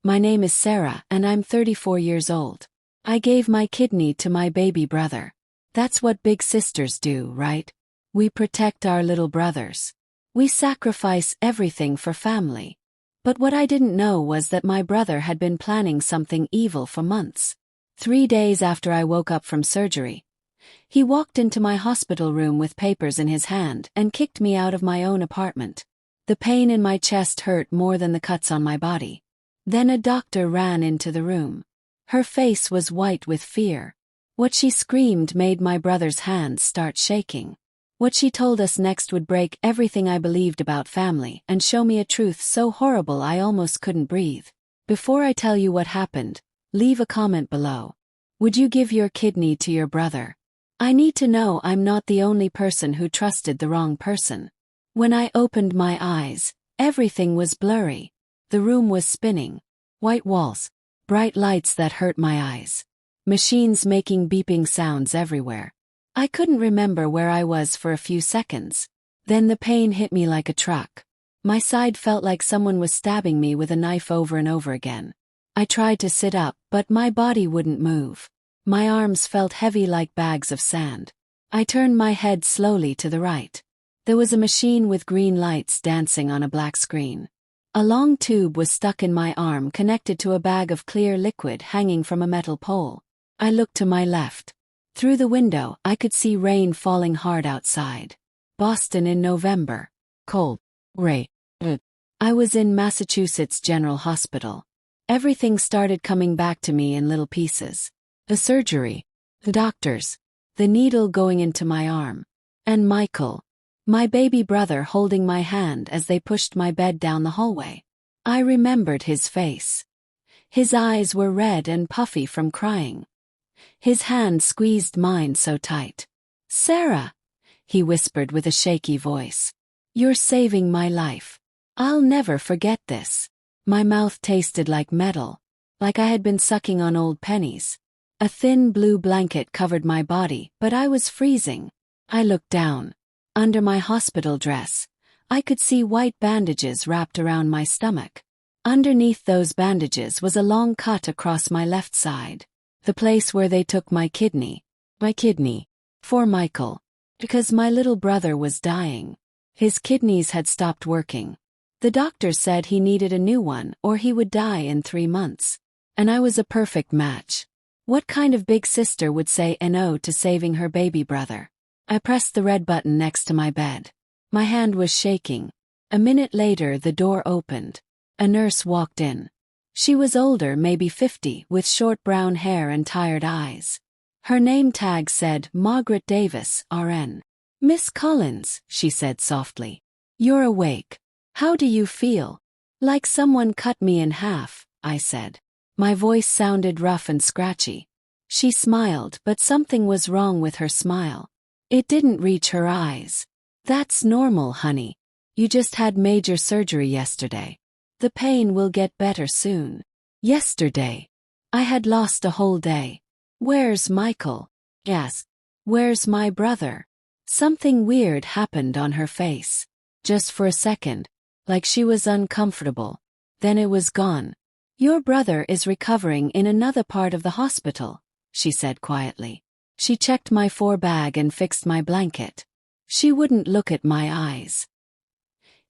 My name is Sarah and I'm 34 years old. I gave my kidney to my baby brother. That's what big sisters do, right? We protect our little brothers. We sacrifice everything for family. But what I didn't know was that my brother had been planning something evil for months. 3 days after I woke up from surgery, he walked into my hospital room with papers in his hand and kicked me out of my own apartment. The pain in my chest hurt more than the cuts on my body. Then a doctor ran into the room. Her face was white with fear. What she screamed made my brother's hands start shaking. What she told us next would break everything I believed about family and show me a truth so horrible I almost couldn't breathe. Before I tell you what happened, leave a comment below. Would you give your kidney to your brother? I need to know I'm not the only person who trusted the wrong person. When I opened my eyes, everything was blurry. The room was spinning. White walls, bright lights that hurt my eyes. Machines making beeping sounds everywhere. I couldn't remember where I was for a few seconds. Then the pain hit me like a truck. My side felt like someone was stabbing me with a knife over and over again. I tried to sit up, but my body wouldn't move. My arms felt heavy like bags of sand. I turned my head slowly to the right. There was a machine with green lights dancing on a black screen. A long tube was stuck in my arm connected to a bag of clear liquid hanging from a metal pole. I looked to my left. Through the window, I could see rain falling hard outside. Boston in November. Cold. Rain. I was in Massachusetts General Hospital. Everything started coming back to me in little pieces. The surgery. The doctors. The needle going into my arm. And Michael. My baby brother holding my hand as they pushed my bed down the hallway. I remembered his face. His eyes were red and puffy from crying. His hand squeezed mine so tight. "Sarah," he whispered with a shaky voice. "You're saving my life. I'll never forget this." My mouth tasted like metal, like I had been sucking on old pennies. A thin blue blanket covered my body, but I was freezing. I looked down. Under my hospital dress, I could see white bandages wrapped around my stomach. Underneath those bandages was a long cut across my left side. The place where they took my kidney. My kidney. For Michael. Because my little brother was dying. His kidneys had stopped working. The doctor said he needed a new one or he would die in 3 months. And I was a perfect match. What kind of big sister would say no to saving her baby brother? I pressed the red button next to my bed. My hand was shaking. A minute later the door opened. A nurse walked in. She was older, maybe 50, with short brown hair and tired eyes. Her name tag said Margaret Davis, RN. "Miss Collins," she said softly. "You're awake. How do you feel?" "Like someone cut me in half," I said. My voice sounded rough and scratchy. She smiled, but something was wrong with her smile. It didn't reach her eyes. "That's normal, honey. You just had major surgery yesterday. The pain will get better soon." Yesterday. I had lost a whole day. "Where's Michael?" Yes. "Where's my brother?" Something weird happened on her face. Just for a second. Like she was uncomfortable. Then it was gone. "Your brother is recovering in another part of the hospital," she said quietly. She checked my bag and fixed my blanket. She wouldn't look at my eyes.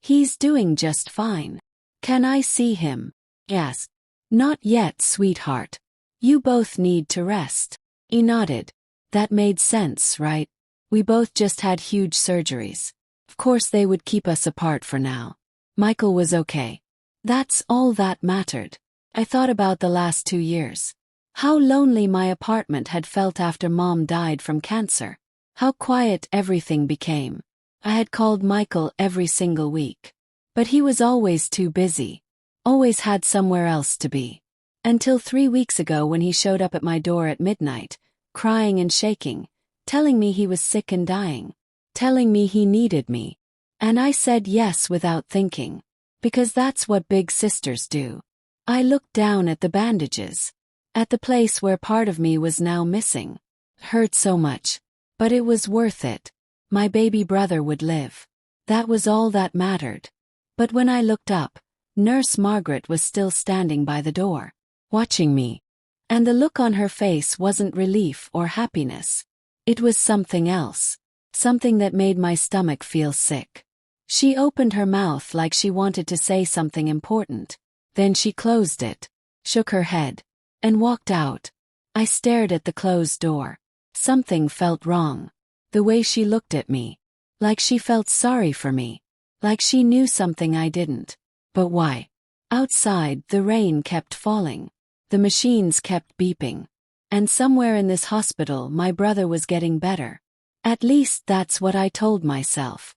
"He's doing just fine. Can I see him?" "Yes." "Not yet, sweetheart. You both need to rest." He nodded. That made sense, right? We both just had huge surgeries. Of course they would keep us apart for now. Michael was okay. That's all that mattered. I thought about the last 2 years. How lonely my apartment had felt after Mom died from cancer. How quiet everything became. I had called Michael every single week. But he was always too busy. Always had somewhere else to be. Until 3 weeks ago when he showed up at my door at midnight, crying and shaking, telling me he was sick and dying. Telling me he needed me. And I said yes without thinking. Because that's what big sisters do. I looked down at the bandages. At the place where part of me was now missing. It hurt so much. But it was worth it. My baby brother would live. That was all that mattered. But when I looked up, Nurse Margaret was still standing by the door, watching me. And the look on her face wasn't relief or happiness. It was something else. Something that made my stomach feel sick. She opened her mouth like she wanted to say something important. Then she closed it, shook her head, and walked out. I stared at the closed door. Something felt wrong. The way she looked at me. Like she felt sorry for me. Like she knew something I didn't. But why? Outside, the rain kept falling. The machines kept beeping. And somewhere in this hospital, my brother was getting better. At least that's what I told myself.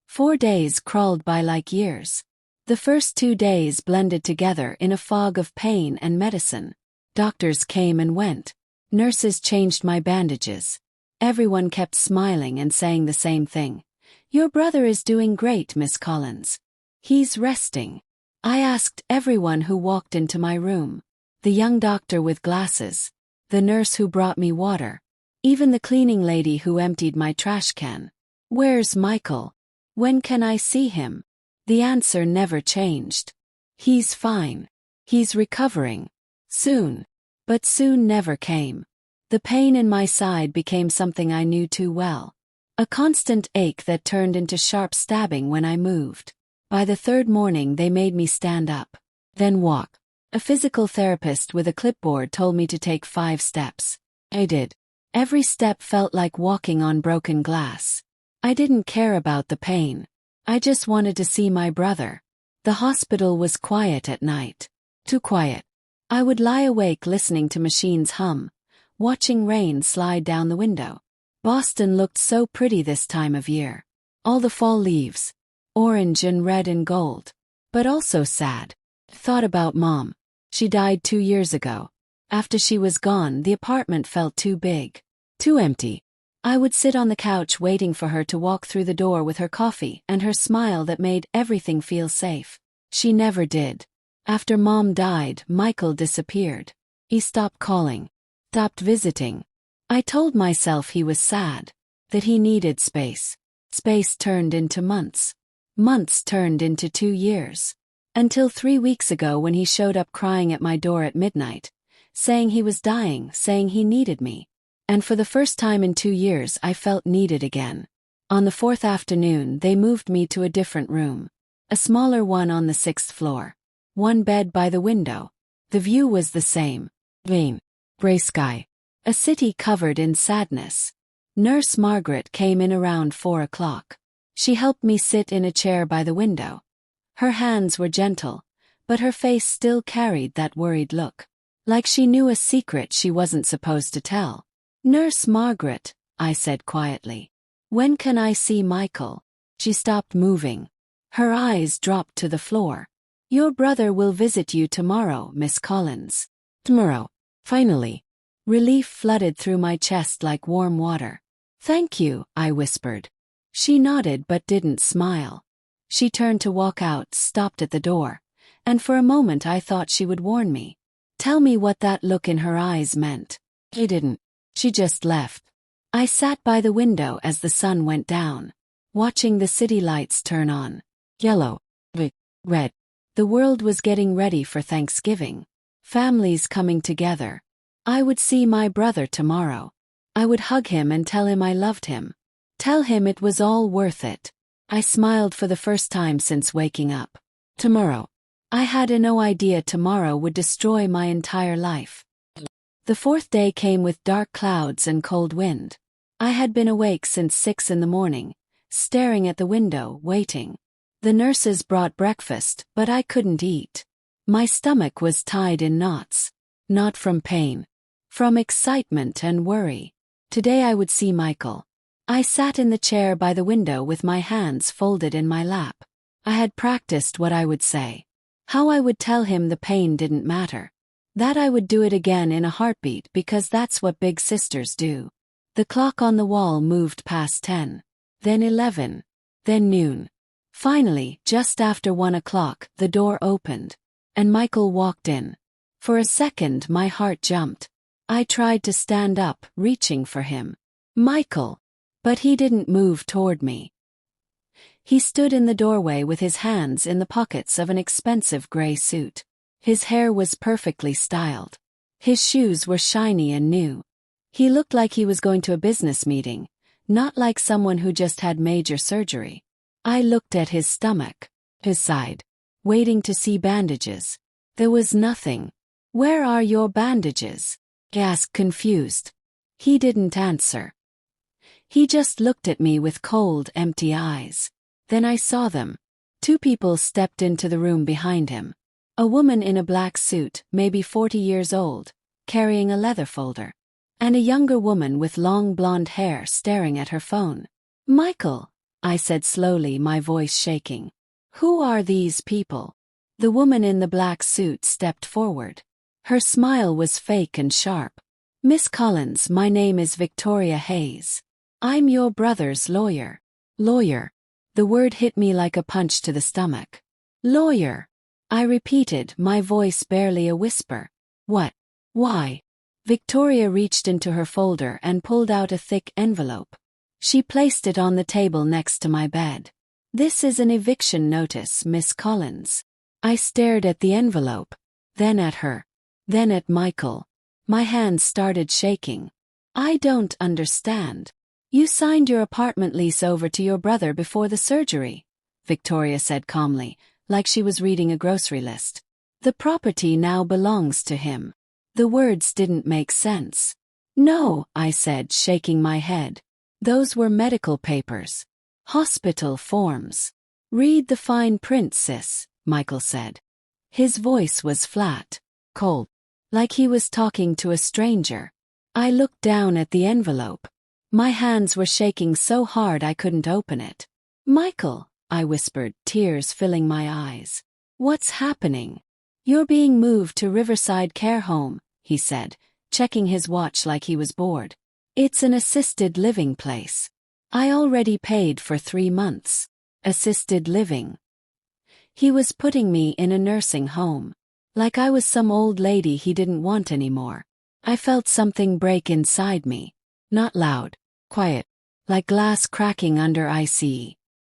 4 days crawled by like years. The first 2 days blended together in a fog of pain and medicine. Doctors came and went. Nurses changed my bandages. Everyone kept smiling and saying the same thing. "Your brother is doing great, Miss Collins. He's resting." I asked everyone who walked into my room. The young doctor with glasses. The nurse who brought me water. Even the cleaning lady who emptied my trash can. "Where's Michael? When can I see him?" The answer never changed. "He's fine. He's recovering. Soon." But soon never came. The pain in my side became something I knew too well. A constant ache that turned into sharp stabbing when I moved. By the 3rd morning they made me stand up. Then walk. A physical therapist with a clipboard told me to take 5 steps. I did. Every step felt like walking on broken glass. I didn't care about the pain. I just wanted to see my brother. The hospital was quiet at night. Too quiet. I would lie awake listening to machines hum, watching rain slide down the window. Boston looked so pretty this time of year. All the fall leaves, orange and red and gold. But also sad. Thought about Mom. She died 2 years ago. After she was gone, the apartment felt too big, too empty. I would sit on the couch waiting for her to walk through the door with her coffee and her smile that made everything feel safe. She never did. After Mom died, Michael disappeared. He stopped calling, stopped visiting. I told myself he was sad, that he needed space. Space turned into months. Months turned into 2 years. Until 3 weeks ago when he showed up crying at my door at midnight, saying he was dying, saying he needed me. And for the first time in 2 years I felt needed again. On the 4th afternoon they moved me to a different room. A smaller one on the 6th floor. 1 bed by the window. The view was the same. Rain. Gray sky. A city covered in sadness. Nurse Margaret came in around 4 o'clock. She helped me sit in a chair by the window. Her hands were gentle, but her face still carried that worried look. Like she knew a secret she wasn't supposed to tell. "Nurse Margaret," I said quietly. "When can I see Michael?" She stopped moving. Her eyes dropped to the floor. "Your brother will visit you tomorrow, Miss Collins." "Tomorrow." Finally. Relief flooded through my chest like warm water. "Thank you," I whispered. She nodded but didn't smile. She turned to walk out, stopped at the door, and for a moment I thought she would warn me. Tell me what that look in her eyes meant. She didn't. She just left. I sat by the window as the sun went down, watching the city lights turn on. Yellow. Red. The world was getting ready for Thanksgiving. Families coming together. I would see my brother tomorrow. I would hug him and tell him I loved him. Tell him it was all worth it. I smiled for the first time since waking up. Tomorrow. I had no idea tomorrow would destroy my entire life. The 4th day came with dark clouds and cold wind. I had been awake since 6 in the morning, staring at the window, waiting. The nurses brought breakfast, but I couldn't eat. My stomach was tied in knots. Not from pain. From excitement and worry. Today I would see Michael. I sat in the chair by the window with my hands folded in my lap. I had practiced what I would say. How I would tell him the pain didn't matter. That I would do it again in a heartbeat because that's what big sisters do. The clock on the wall moved past 10. Then 11. Then noon. Finally, just after 1 o'clock, the door opened. And Michael walked in. For a second my heart jumped. I tried to stand up, reaching for him. Michael. But he didn't move toward me. He stood in the doorway with his hands in the pockets of an expensive gray suit. His hair was perfectly styled. His shoes were shiny and new. He looked like he was going to a business meeting, not like someone who just had major surgery. I looked at his stomach, his side, waiting to see bandages. There was nothing. "Where are your bandages?" I asked, confused. He didn't answer. He just looked at me with cold, empty eyes. Then I saw them. Two people stepped into the room behind him. A woman in a black suit, maybe 40 years old, carrying a leather folder. And a younger woman with long blonde hair staring at her phone. "Michael," I said slowly, my voice shaking. "Who are these people?" The woman in the black suit stepped forward. Her smile was fake and sharp. "Miss Collins, my name is Victoria Hayes. I'm your brother's lawyer." Lawyer. The word hit me like a punch to the stomach. "Lawyer," I repeated, my voice barely a whisper. "What? Why?" Victoria reached into her folder and pulled out a thick envelope. She placed it on the table next to my bed. "This is an eviction notice, Miss Collins." I stared at the envelope, then at her, then at Michael. My hands started shaking. "I don't understand. You signed your apartment lease over to your brother before the surgery," Victoria said calmly, like she was reading a grocery list. "The property now belongs to him." The words didn't make sense. "No," I said, shaking my head. "Those were medical papers. Hospital forms. Read the fine print, sis," Michael said. His voice was flat, cold, like he was talking to a stranger. I looked down at the envelope. My hands were shaking so hard I couldn't open it. "Michael," I whispered, tears filling my eyes. "What's happening?" "You're being moved to Riverside Care Home," he said, checking his watch like he was bored. "It's an assisted living place. I already paid for 3 months. Assisted living." He was putting me in a nursing home. Like I was some old lady he didn't want anymore. I felt something break inside me. Not loud, quiet, like glass cracking under ice.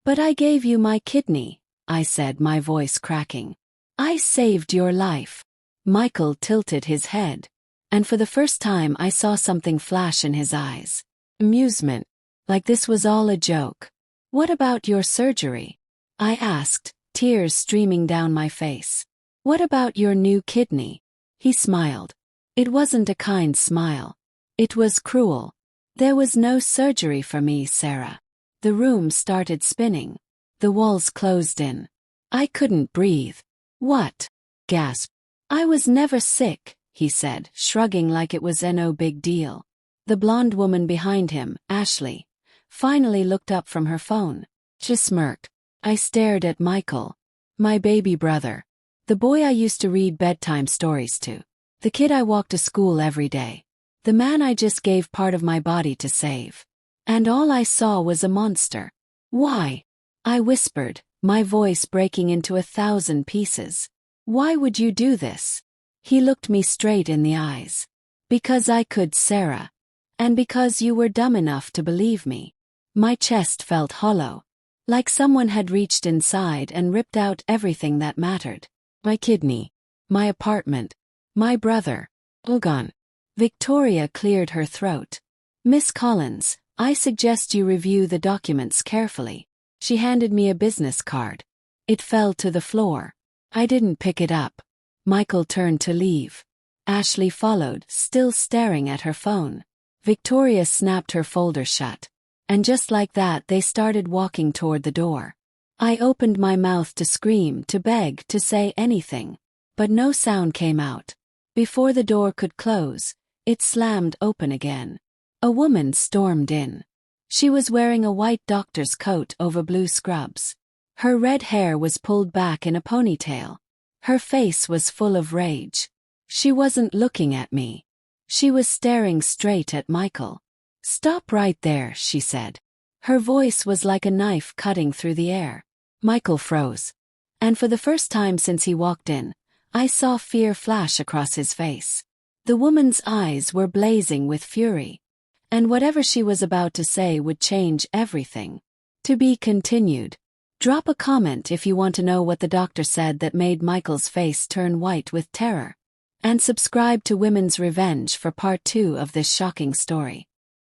"But I gave you my kidney," I said, my voice cracking. "I saved your life." Michael tilted his head. And for the first time I saw something flash in his eyes. Amusement. Like this was all a joke. "What about your surgery?" I asked, tears streaming down my face. "What about your new kidney?" He smiled. It wasn't a kind smile. It was cruel. "There was no surgery for me, Sarah." The room started spinning. The walls closed in. I couldn't breathe. "What?" gasped. "I was never sick," he said, shrugging like it was no big deal. The blonde woman behind him, Ashley, finally looked up from her phone. She smirked. I stared at Michael. My baby brother. The boy I used to read bedtime stories to. The kid I walked to school every day. The man I just gave part of my body to save. And all I saw was a monster. "Why?" I whispered, my voice breaking into 1,000 pieces. "Why would you do this?" He looked me straight in the eyes. "Because I could, Sarah. And because you were dumb enough to believe me." My chest felt hollow. Like someone had reached inside and ripped out everything that mattered. My kidney. My apartment. My brother. All gone. Victoria cleared her throat. "Miss Collins, I suggest you review the documents carefully." She handed me a business card. It fell to the floor. I didn't pick it up. Michael turned to leave. Ashley followed, still staring at her phone. Victoria snapped her folder shut. And just like that they started walking toward the door. I opened my mouth to scream, to beg, to say anything. But no sound came out. Before the door could close, it slammed open again. A woman stormed in. She was wearing a white doctor's coat over blue scrubs. Her red hair was pulled back in a ponytail. Her face was full of rage. She wasn't looking at me. She was staring straight at Michael. "Stop right there," she said. Her voice was like a knife cutting through the air. Michael froze. And for the first time since he walked in, I saw fear flash across his face. The woman's eyes were blazing with fury. And whatever she was about to say would change everything. To be continued. Drop a comment if you want to know what the doctor said that made Michael's face turn white with terror. And subscribe to Women's Revenge for part 2 of this shocking story.